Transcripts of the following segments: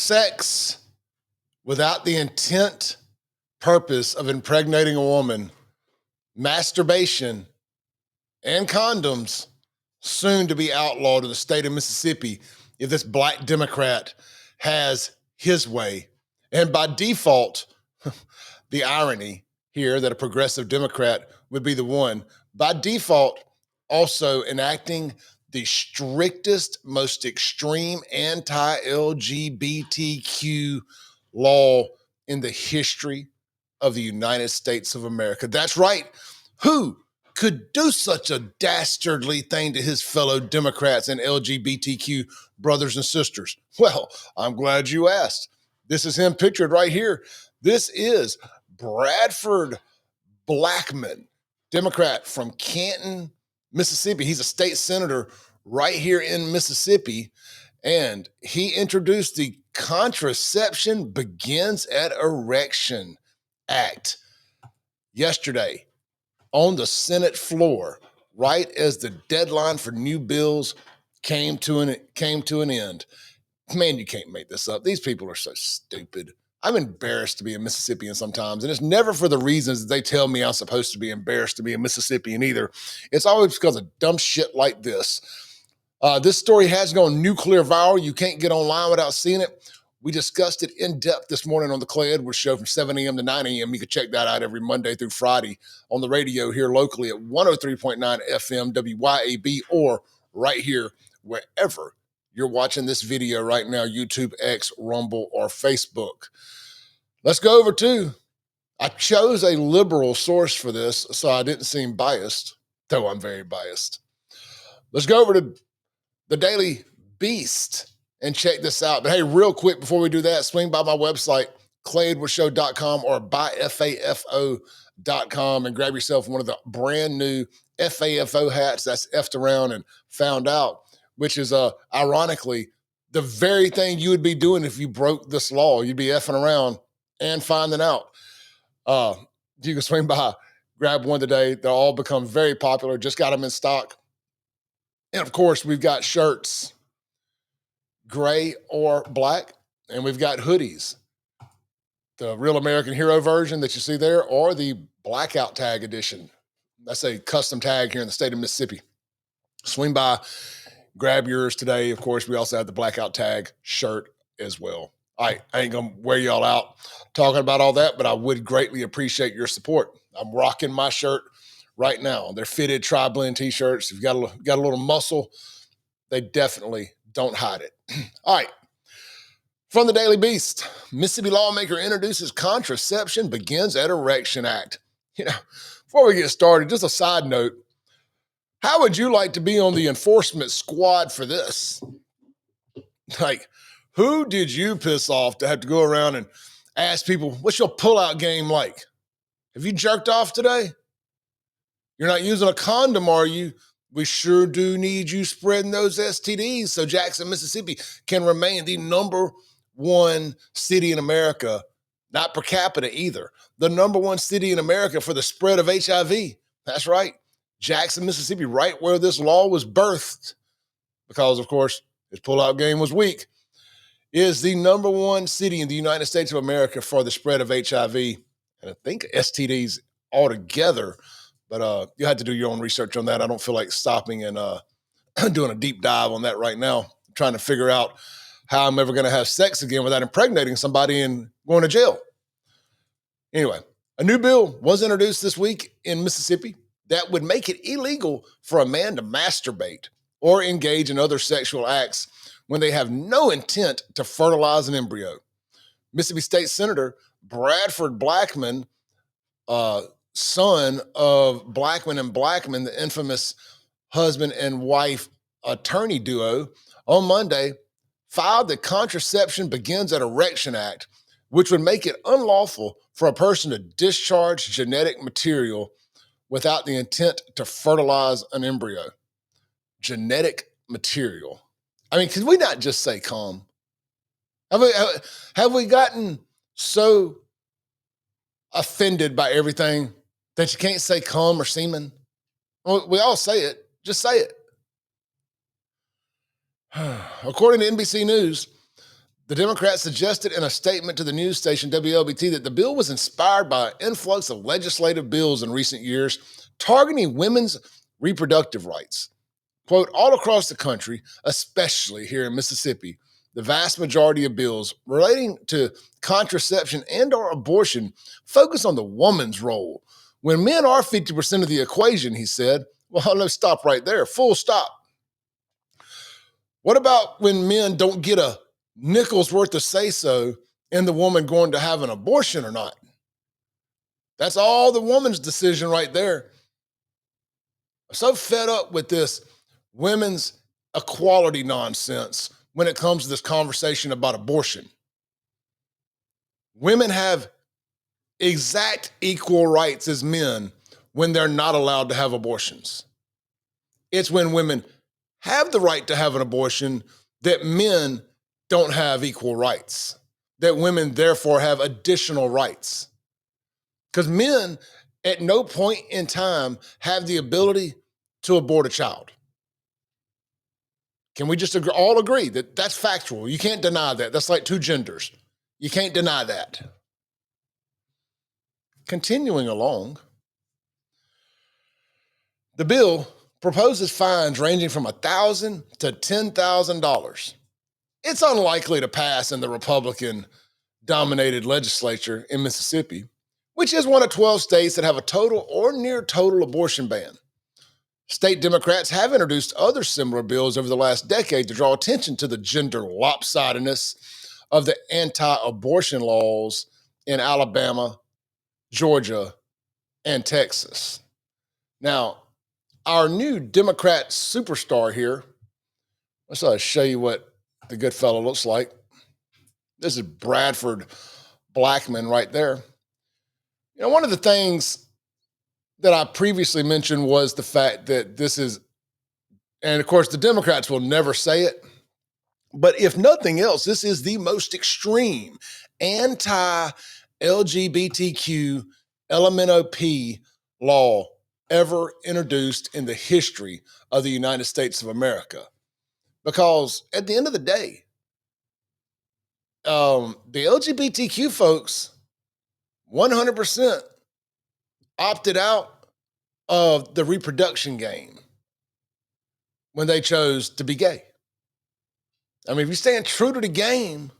sex without the intent, purpose of impregnating a woman, masturbation, and condoms soon to be outlawed in the state of Mississippi if this black Democrat has his way. And by default, the irony here that a progressive Democrat would be the one, by default, also enacting the strictest, most extreme anti-LGBTQ law in the history of the United States of America. That's right. Who could do such a dastardly thing to his fellow Democrats and LGBTQ brothers and sisters? Well, I'm glad you asked. This is him pictured right here. This is Bradford Blackmon, Democrat from Canton, Mississippi. He's a state senator right here in Mississippi, and he introduced the Contraception Begins at Erection Act yesterday on the Senate floor, right as the deadline for new bills came to an end. Man, you can't make this up. These people are so stupid. I'm embarrassed to be a Mississippian sometimes, and it's never for the reasons that they tell me I'm supposed to be embarrassed to be a Mississippian either. It's always because of dumb shit like this. This story has gone nuclear viral. You can't get online without seeing it. We discussed it in depth this morning on the Clay Edwards Show from 7 a.m. to 9 a.m. You can check that out every Monday through Friday on the radio here locally at 103.9 FM WYAB, or right here wherever you're watching this video right now, YouTube, X, Rumble, or Facebook. Let's go over to, I chose a liberal source for this so I didn't seem biased, though I'm very biased. Let's go over to the Daily Beast and check this out. But hey, real quick before we do that, swing by my website, clayedwardshow.com or buyfafo.com and grab yourself one of the brand new FAFO hats that's effed around and found out, which is ironically the very thing you would be doing if you broke this law. You'd be effing around and finding out. You can swing by, grab one today. They'll all become very popular. Just got them in stock. And of course, we've got shirts, gray or black, and we've got hoodies. The Real American Hero version that you see there, or the blackout tag edition. That's a custom tag here in the state of Mississippi. Swing by, grab yours today. Of course, we also have the blackout tag shirt as well. All right, I ain't gonna wear y'all out talking about all that, but I would greatly appreciate your support. I'm rocking my shirt right now. They're fitted tri-blend t-shirts. If you've got a little muscle, they definitely don't hide it. All right. From the Daily Beast, Mississippi lawmaker introduces Contraception Begins at Erection Act. Before we get started, just a side note. How would you like to be on the enforcement squad for this? Like, who did you piss off to have to go around and ask people, what's your pullout game like? Have you jerked off today? You're not using a condom, are you? We sure do need you spreading those STDs so Jackson, Mississippi can remain the number one city in America, not per capita either, the number one city in America for the spread of HIV. That's right. Jackson, Mississippi, right where this law was birthed, because, of course, his pullout game was weak, is the number one city in the United States of America for the spread of HIV, and I think STDs altogether. But you had to do your own research on that. I don't feel like stopping and doing a deep dive on that right now. I'm trying to figure out how I'm ever going to have sex again without impregnating somebody and going to jail. Anyway, a new bill was introduced this week in Mississippi that would make it illegal for a man to masturbate or engage in other sexual acts when they have no intent to fertilize an embryo. Mississippi State Senator Bradford Blackmon, son of Blackmon and Blackmon, the infamous husband and wife attorney duo, on Monday filed the Contraception Begins at Erection Act, which would make it unlawful for a person to discharge genetic material without the intent to fertilize an embryo. Genetic material. I mean, could we not just say cum? Have we gotten so offended by everything that you can't say cum or semen? Well, we all say it. Just say it. According to NBC News, The Democrats suggested in a statement to the news station WLBT that the bill was inspired by an influx of legislative bills in recent years targeting women's reproductive rights. Quote, all across the country, especially here in Mississippi, the vast majority of bills relating to contraception and or abortion focus on the woman's role. When men are 50% of the equation, he said, well, let's stop right there, full stop. What about when men don't get a nickel's worth of say-so in the woman going to have an abortion or not? That's all the woman's decision right there. I'm so fed up with this women's equality nonsense when it comes to this conversation about abortion. Women have exact equal rights as men when they're not allowed to have abortions. It's when women have the right to have an abortion that men don't have equal rights, that women therefore have additional rights. Because men at no point in time have the ability to abort a child. Can we just all agree that that's factual? You can't deny that. That's like two genders. You can't deny that. Continuing along, the bill proposes fines ranging from $1,000 to $10,000. It's unlikely to pass in the Republican-dominated legislature in Mississippi, which is one of 12 states that have a total or near total abortion ban. State Democrats have introduced other similar bills over the last decade to draw attention to the gender lopsidedness of the anti-abortion laws in Alabama, Georgia, and Texas. Now, our new Democrat superstar here, let's show you what the good fellow looks like. This is Bradford Blackmon right there. You know, one of the things that I previously mentioned was the fact that this is, and of course the Democrats will never say it, but if nothing else, this is the most extreme anti-LGBTQ LMNOP law ever introduced in the history of the United States of America. Because at the end of the day, the LGBTQ folks 100% opted out of the reproduction game when they chose to be gay. I mean, if you stand true to the game,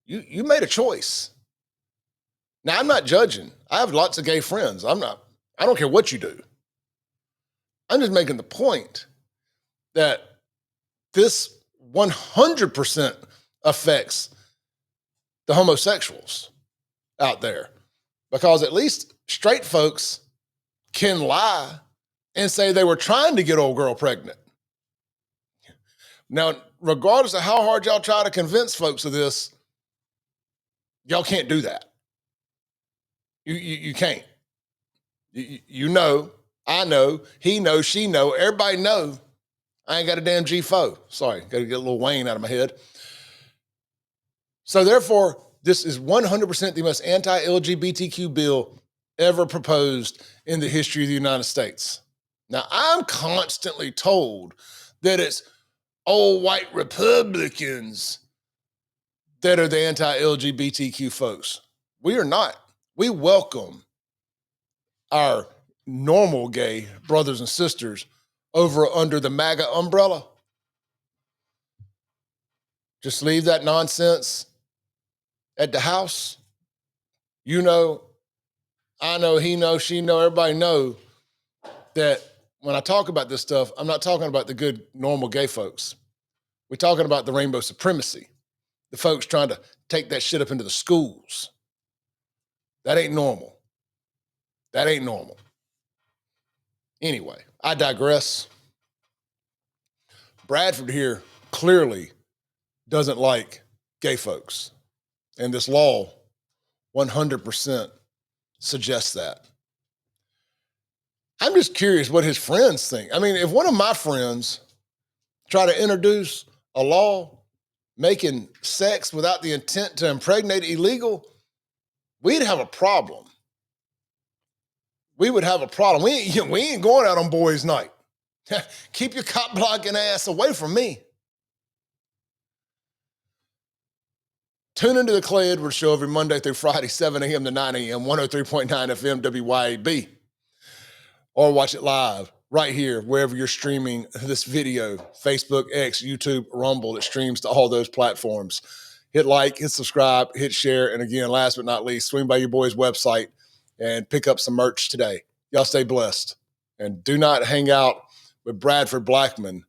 you made a choice. Now, I'm not judging. I have lots of gay friends. I don't care what you do. I'm just making the point that this 100% affects the homosexuals out there, because at least straight folks can lie and say they were trying to get old girl pregnant. Now, regardless of how hard y'all try to convince folks of this, y'all can't do that. You can't. You know, I know, he knows, she know, everybody know. I ain't got a damn G4. Sorry, got to get a little Wayne out of my head. So therefore, this is 100% the most anti-LGBTQ bill ever proposed in the history of the United States. Now, I'm constantly told that it's old white Republicans that are the anti-LGBTQ folks. We are not. We welcome our normal gay brothers and sisters over under the MAGA umbrella. Just leave that nonsense at the house. You know, I know, he knows, she know, everybody know that when I talk about this stuff, I'm not talking about the good, normal gay folks. We're talking about the rainbow supremacy, the folks trying to take that shit up into the schools. That ain't normal. That ain't normal. Anyway, I digress. Bradford here clearly doesn't like gay folks, and this law 100% suggests that. I'm just curious what his friends think. I mean, if one of my friends try to introduce a law making sex without the intent to impregnate illegal, we'd have a problem. We would have a problem. We ain't going out on boys' night. Keep your cop blocking ass away from me. Tune into the Clay Edwards Show every Monday through Friday, 7 a.m. to 9 a.m., 103.9 FM WYAB. Or watch it live right here, wherever you're streaming this video, Facebook, X, YouTube, Rumble. It streams to all those platforms. Hit like, hit subscribe, hit share. And again, last but not least, swing by your boy's website and pick up some merch today. Y'all stay blessed. And do not hang out with Bradford Blackmon.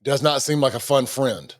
Does not seem like a fun friend.